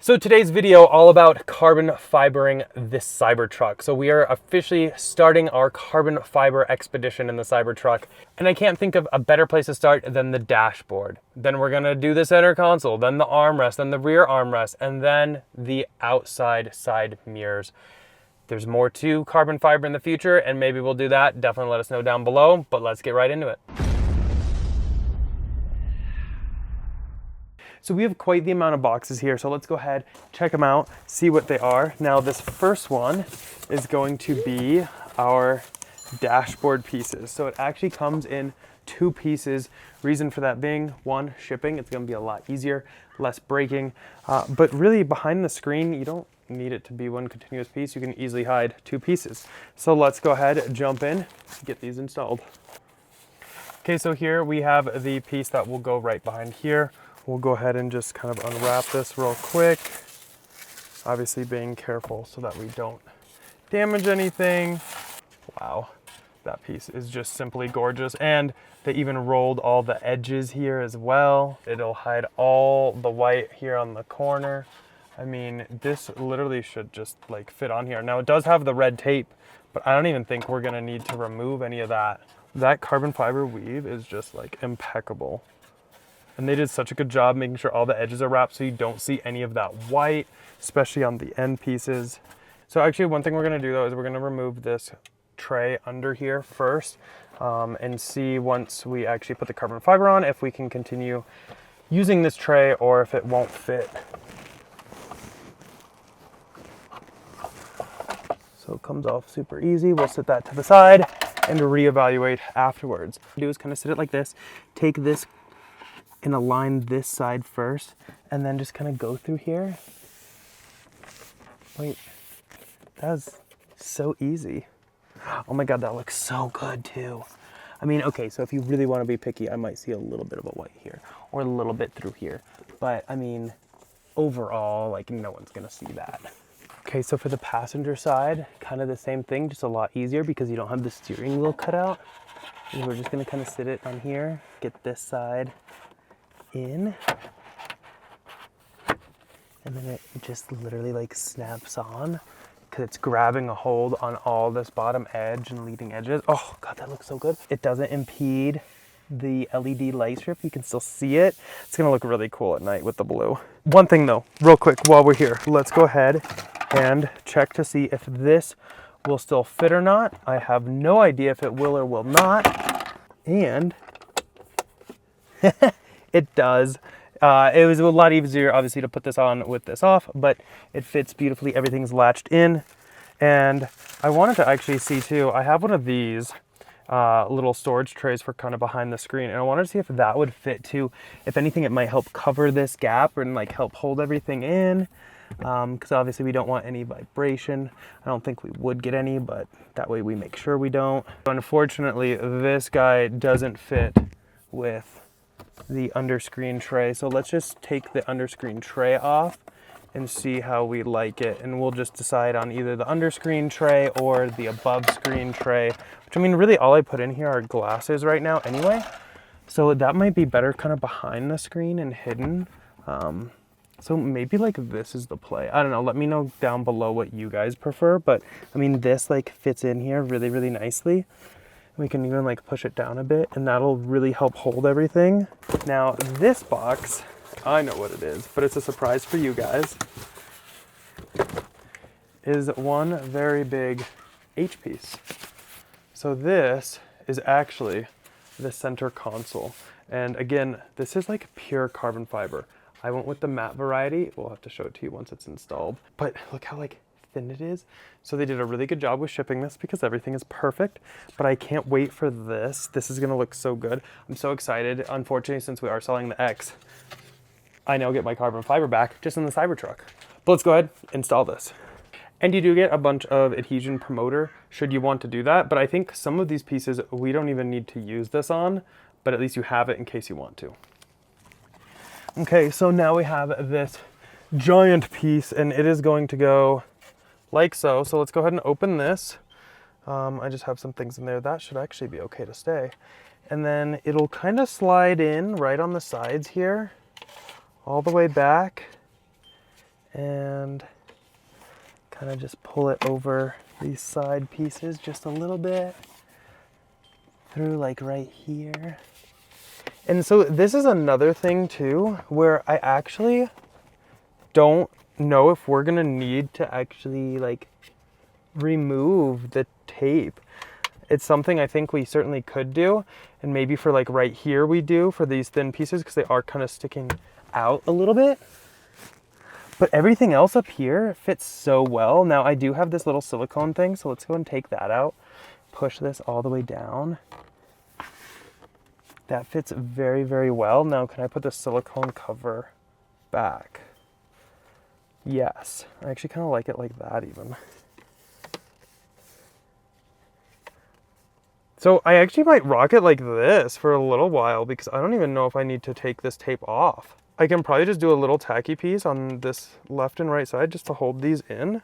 So today's video all about carbon fibering this Cybertruck. So we are officially starting our carbon fiber expedition in the Cybertruck. And I can't think of a better place to start than the dashboard. Then we're gonna do the center console, then the armrest, then the rear armrest, and then the outside side mirrors. There's more to carbon fiber in the future, and maybe we'll do that. Definitely let us know down below, but let's get right into it. So we have quite the amount of boxes here, so let's go ahead, check them out, see what they are. Now this first one is going to be our dashboard pieces. So it actually comes in 2 pieces. Reason for that being, 1, shipping. It's gonna be a lot easier, less breaking. But really behind the screen, you don't need it to be one continuous piece. You can easily hide 2 pieces. So let's go ahead, jump in, get these installed. Okay, so here we have the piece that will go right behind here. We'll go ahead and just kind of unwrap this real quick. Obviously being careful so that we don't damage anything. Wow, that piece is just simply gorgeous. And they even rolled all the edges here as well. It'll hide all the white here on the corner. I mean, this literally should just like fit on here. Now it does have the red tape, but I don't even think we're gonna need to remove any of that. That carbon fiber weave is just like impeccable. And they did such a good job making sure all the edges are wrapped so you don't see any of that white, especially on the end pieces. So actually one thing we're gonna do though is we're gonna remove this tray under here first and see once we actually put the carbon fiber on if we can continue using this tray or if it won't fit. So it comes off super easy. We'll set that to the side and reevaluate afterwards. What we do is kind of sit it like this, take this and align this side first, and then just kind of go through here. Wait, that's so easy. Oh my God, that looks so good too. I mean, okay, so if you really want to be picky, I might see a little bit of a white here or a little bit through here. But I mean, overall, like no one's gonna see that. Okay, so for the passenger side, kind of the same thing, just a lot easier because you don't have the steering wheel cut out. And we're just gonna kind of sit it on here, get this side in, and then it just literally like snaps on because it's grabbing a hold on all this bottom edge and leading edges. Oh God, that looks so good. It doesn't impede the LED light strip. You can still see it. It's gonna look really cool at night with the blue. One thing though, real quick while we're here, let's go ahead and check to see if this will still fit or not. I have no idea if it will or will not. And it does. It was a lot easier, obviously, to put this on with this off, but it fits beautifully. Everything's latched in. And I wanted to actually see too, I have one of these little storage trays for kind of behind the screen, and I wanted to see if that would fit too. If anything, it might help cover this gap and like help hold everything in. Because obviously we don't want any vibration. I don't think we would get any, but that way we make sure we don't. Unfortunately, this guy doesn't fit with the underscreen tray. So let's just take the underscreen tray off and see how we like it. And we'll just decide on either the underscreen tray or the above screen tray, which I mean, really all I put in here are glasses right now anyway. So that might be better kind of behind the screen and hidden. So maybe like this is the play. I don't know, let me know down below what you guys prefer. But I mean, this like fits in here really, really nicely. We can even like push it down a bit and that'll really help hold everything. Now this box, I know what it is, but it's a surprise for you guys, is one very big H piece. So this is actually the center console. And again, this is like pure carbon fiber. I went with the matte variety. We'll have to show it to you once it's installed. But look how like thin it is. So they did a really good job with shipping this because everything is perfect, but I can't wait for this. This is gonna look so good. I'm so excited. Unfortunately, since we are selling the X, I now get my carbon fiber back just in the Cybertruck. But let's go ahead, install this. And you do get a bunch of adhesion promoter should you want to do that, but I think some of these pieces we don't even need to use this on, but at least you have it in case you want to. Okay, so now we have this giant piece and it is going to go like so. So let's go ahead and open this. I just have some things in there. That should actually be okay to stay. And then it'll kind of slide in right on the sides here, all the way back. and kind of just pull it over these side pieces just a little bit through like right here. And so this is another thing too, where I actually don't know if we're gonna need to actually like remove the tape. It's something I think we certainly could do, and maybe for like right here we do for these thin pieces because they are kind of sticking out a little bit. But everything else up here fits so well. Now I do have this little silicone thing, so let's go and take that out. Push this all the way down. That fits very, very well. Now can I put the silicone cover back? Yes, I actually kind of like it like that even. So I actually might rock it like this for a little while because I don't even know if I need to take this tape off. I can probably just do a little tacky piece on this left and right side just to hold these in.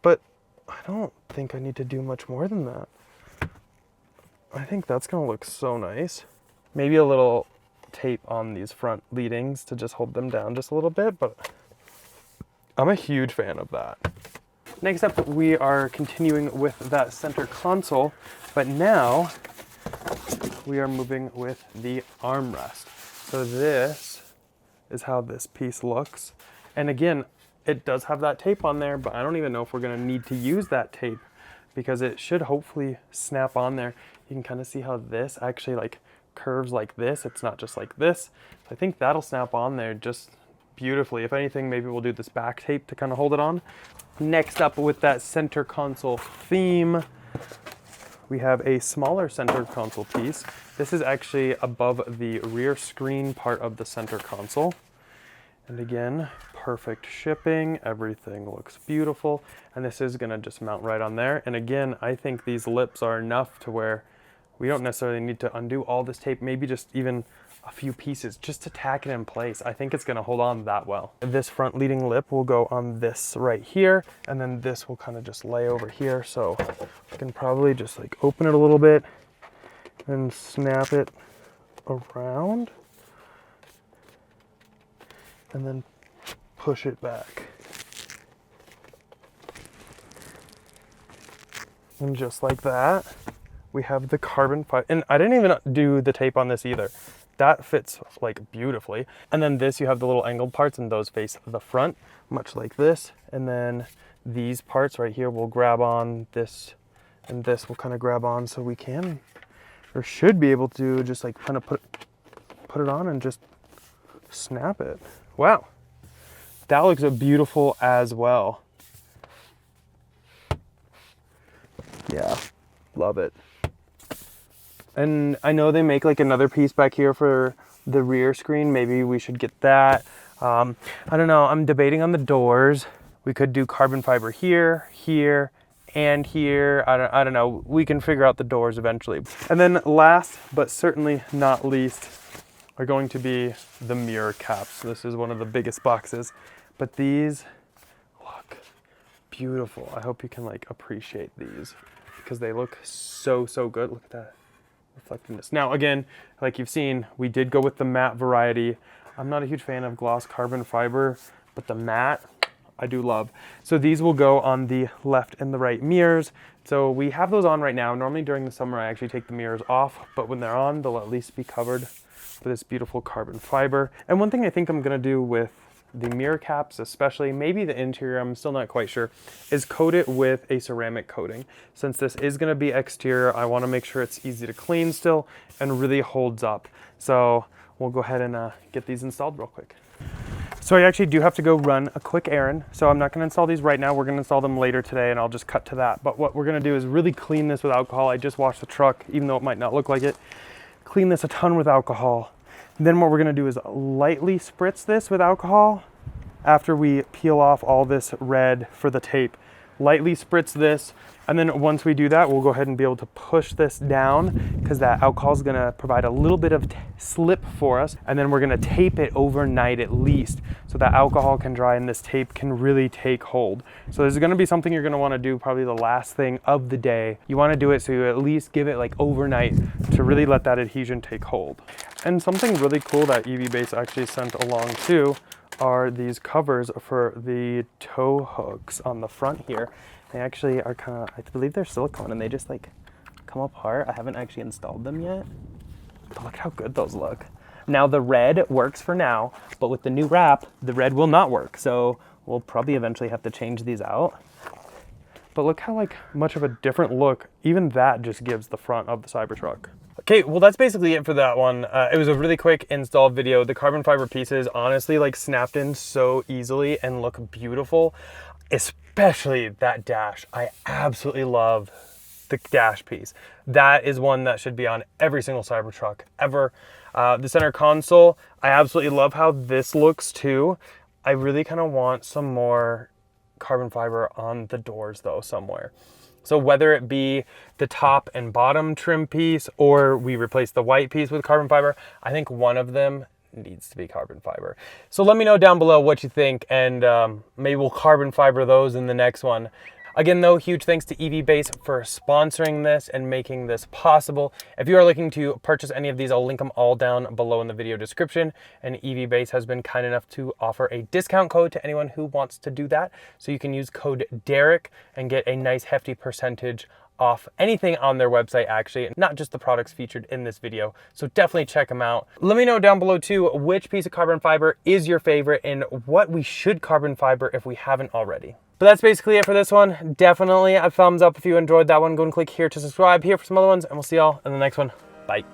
But I don't think I need to do much more than that. I think that's gonna look so nice. Maybe a little tape on these front leadings to just hold them down just a little bit, but I'm a huge fan of that. Next up, we are continuing with that center console, but now we are moving with the armrest. So this is how this piece looks. And again, it does have that tape on there, but I don't even know if we're gonna need to use that tape because it should hopefully snap on there. You can kind of see how this actually like curves like this. It's not just like this. I think that'll snap on there just beautifully. If anything, maybe we'll do this back tape to kind of hold it on. Next up with that center console theme, we have a smaller center console piece. This is actually above the rear screen part of the center console. And again, perfect shipping, everything looks beautiful. And this is gonna just mount right on there. And again, I think these lips are enough to where we don't necessarily need to undo all this tape, maybe just even a few pieces just to tack it in place. I think it's gonna hold on that well. This front leading lip will go on this right here, and then this will kind of just lay over here. So I can probably just like open it a little bit and snap it around and then push it back. And just like that, we have the carbon fiber. And I didn't even do the tape on this either. That fits like beautifully. And then this, you have the little angled parts and those face the front, much like this. And then these parts right here will grab on this, and this will kind of grab on, so we can, or should be able to just like kind of put it on and just snap it. Wow, that looks beautiful as well. Yeah, love it. And I know they make like another piece back here for the rear screen. Maybe we should get that. I don't know, I'm debating on the doors. We could do carbon fiber here, here, and here. I don't know, we can figure out the doors eventually. And then last, but certainly not least, are going to be the mirror caps. This is one of the biggest boxes, but these look beautiful. I hope you can like appreciate these because they look so, so good. Look at that reflectingness. Now again, like you've seen, we did go with the matte variety. I'm not a huge fan of gloss carbon fiber, but the matte I do love. So these will go on the left and the right mirrors. So we have those on right now. Normally during the summer I actually take the mirrors off, but when they're on, they'll at least be covered with this beautiful carbon fiber. And one thing I think I'm gonna do with the mirror caps, especially, maybe the interior, I'm still not quite sure, is coat it with a ceramic coating. Since this is gonna be exterior, I wanna make sure it's easy to clean still and really holds up. So we'll go ahead and get these installed real quick. So I actually do have to go run a quick errand. So I'm not gonna install these right now. We're gonna install them later today and I'll just cut to that. But what we're gonna do is really clean this with alcohol. I just washed the truck, even though it might not look like it. Clean this a ton with alcohol. Then what we're gonna do is lightly spritz this with alcohol after we peel off all this red for the tape. Lightly spritz this, and then once we do that, we'll go ahead and be able to push this down because that alcohol is gonna provide a little bit of slip for us, and then we're gonna tape it overnight at least so that alcohol can dry and this tape can really take hold. So this is gonna be something you're gonna wanna do probably the last thing of the day. You wanna do it so you at least give it like overnight to really let that adhesion take hold. And something really cool that EV Base actually sent along too are these covers for the tow hooks on the front here. They actually are kind of, I believe they're silicone, and they just like come apart. I haven't actually installed them yet, but look how good those look. Now the red works for now, but with the new wrap, the red will not work. So we'll probably eventually have to change these out. But look how like much of a different look even that just gives the front of the Cybertruck. Okay, well that's basically it for that one. It was a really quick install video. The carbon fiber pieces honestly like snapped in so easily and look beautiful, especially that dash. I absolutely love the dash piece. That is one that should be on every single Cybertruck ever. The center console, I absolutely love how this looks too. I really kind of want some more carbon fiber on the doors though somewhere. So whether it be the top and bottom trim piece or we replace the white piece with carbon fiber, I think one of them needs to be carbon fiber. So let me know down below what you think, and maybe we'll carbon fiber those in the next one. Again though, huge thanks to EV-Base for sponsoring this and making this possible. If you are looking to purchase any of these, I'll link them all down below in the video description. And EV-Base has been kind enough to offer a discount code to anyone who wants to do that. So you can use code Derek and get a nice hefty percentage off anything on their website, actually, not just the products featured in this video. So definitely check them out. Let me know down below too, which piece of carbon fiber is your favorite and what we should carbon fiber if we haven't already. But that's basically it for this one. Definitely a thumbs up if you enjoyed that one. Go and click here to subscribe here for some other ones, and we'll see y'all in the next one. Bye.